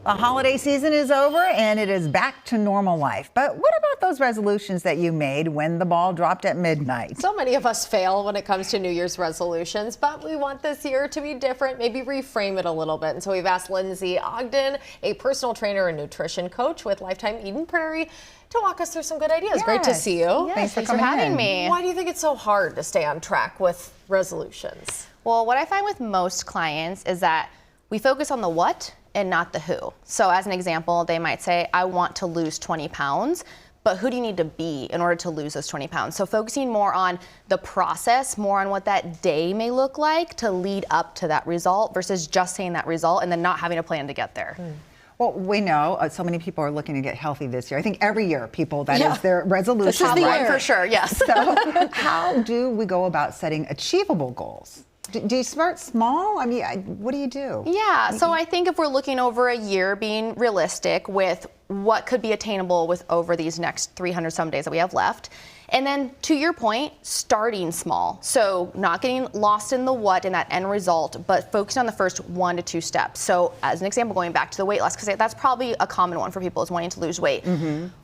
The holiday season is over and it is back to normal life. But what about those resolutions that you made when the ball dropped at midnight? So many of us fail when it comes to New Year's resolutions, but we want this year to be different, maybe reframe it a little bit. And so we've asked Lindsay Ogden, a personal trainer and nutrition coach with Life Time Eden Prairie, to walk us through some good ideas. Yes. Great to see you. Yes, Thanks for having me. Why do you think it's so hard to stay on track with resolutions? Well, what I find with most clients is that we focus on the what and not the who. So as an example, they might say, I want to lose 20 pounds, but who do you need to be in order to lose those 20 pounds? So focusing more on the process, more on what that day may look like to lead up to that result versus just saying that result and then not having a plan to get there. Well, we know so many people are looking to get healthy this year. I think every year people, that is their resolution. This is the right? year for sure, yes. So how do we go about setting achievable goals? Do you start small? I mean, what do you do? Yeah, so I think if we're looking over a year, being realistic with what could be attainable with over these next 300 some days that we have left. And then to your point, starting small. So not getting lost in the what and that end result, but focusing on the first 1 to 2 steps. So as an example, going back to the weight loss, because that's probably a common one for people is wanting to lose weight.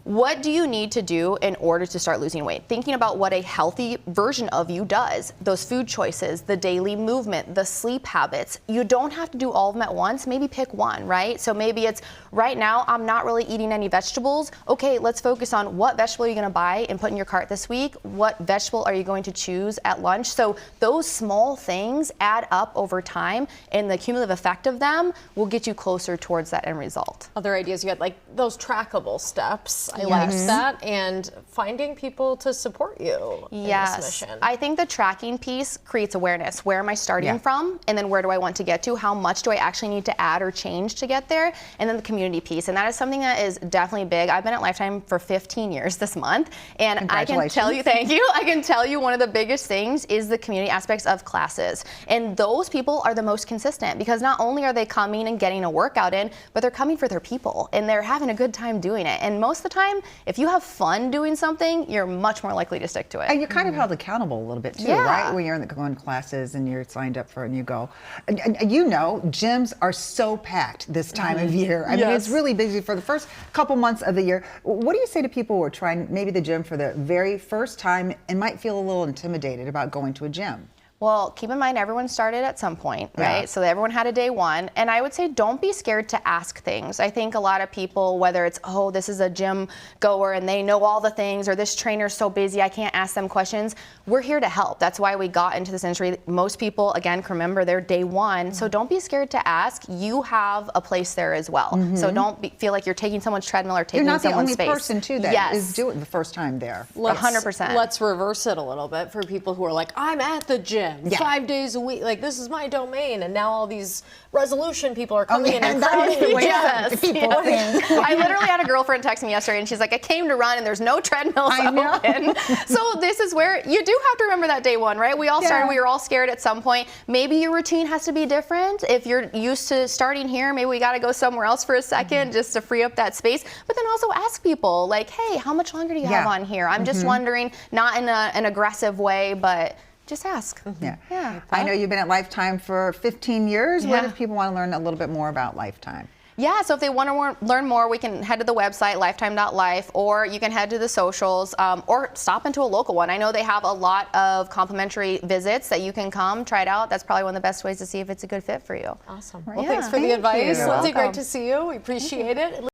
What do you need to do in order to start losing weight? Thinking about what a healthy version of you does. Those food choices, the daily movement, the sleep habits. You don't have to do all of them at once. Maybe pick one, right? So maybe it's right now I'm not really eating any vegetables. Okay, let's focus on what vegetable you're going to buy and put in your cart this week. What vegetable are you going to choose at lunch? So those small things add up over time, and the cumulative effect of them will get you closer towards that end result. Other ideas you had, like those trackable steps. I liked that, and finding people to support you in this mission. I think the tracking piece creates awareness. Where am I starting from? And then where do I want to get to? How much do I actually need to add or change to get there? And then the community piece. And that is something that is definitely big. I've been at Lifetime for 15 years this month, and I can tell you, thank you. I can tell you one of the biggest things is the community aspects of classes. And those people are the most consistent because not only are they coming and getting a workout in, but they're coming for their people and they're having a good time doing it. And most of the time, if you have fun doing something, you're much more likely to stick to it. And you're kind of held accountable a little bit too, right? When you're going to classes and you're signed up for it and you go. And you know, gyms are so packed this time of year. I mean, it's really busy for the first couple months of the year. What do you say to people who are trying maybe the gym for the very first time and might feel a little intimidated about going to a gym? Well, keep in mind, everyone started at some point, right? So everyone had a day one. And I would say don't be scared to ask things. I think a lot of people, whether it's, oh, this is a gym goer and they know all the things, or this trainer's so busy, I can't ask them questions. We're here to help. That's why we got into this industry. Most people, again, can remember their day one. So don't be scared to ask. You have a place there as well. So don't feel like you're taking someone's treadmill or taking someone's space. You're not the only person, too, that is doing it the first time there. 100%. Let's reverse it a little bit for people who are like, I'm at the gym 5 days a week, like this is my domain, and now all these resolution people are coming in and crowding me. I literally had a girlfriend text me yesterday and she's like, I came to run and there's no treadmills open. So this is where you do have to remember that day one, right? We all started, we were all scared at some point. Maybe your routine has to be different. If you're used to starting here, maybe we got to go somewhere else for a second just to free up that space. But then also ask people like, hey, how much longer do you have on here? I'm just wondering, not in an aggressive way, but just ask. I know you've been at Lifetime for 15 years. What if people want to learn a little bit more about Lifetime? Yeah, so if they want to learn more, we can head to the website, lifetime.life, or you can head to the socials, or stop into a local one. I know they have a lot of complimentary visits that you can come, try it out. That's probably one of the best ways to see if it's a good fit for you. Awesome. Well, thanks for the advice. Lindsay, great to see you. We appreciate it.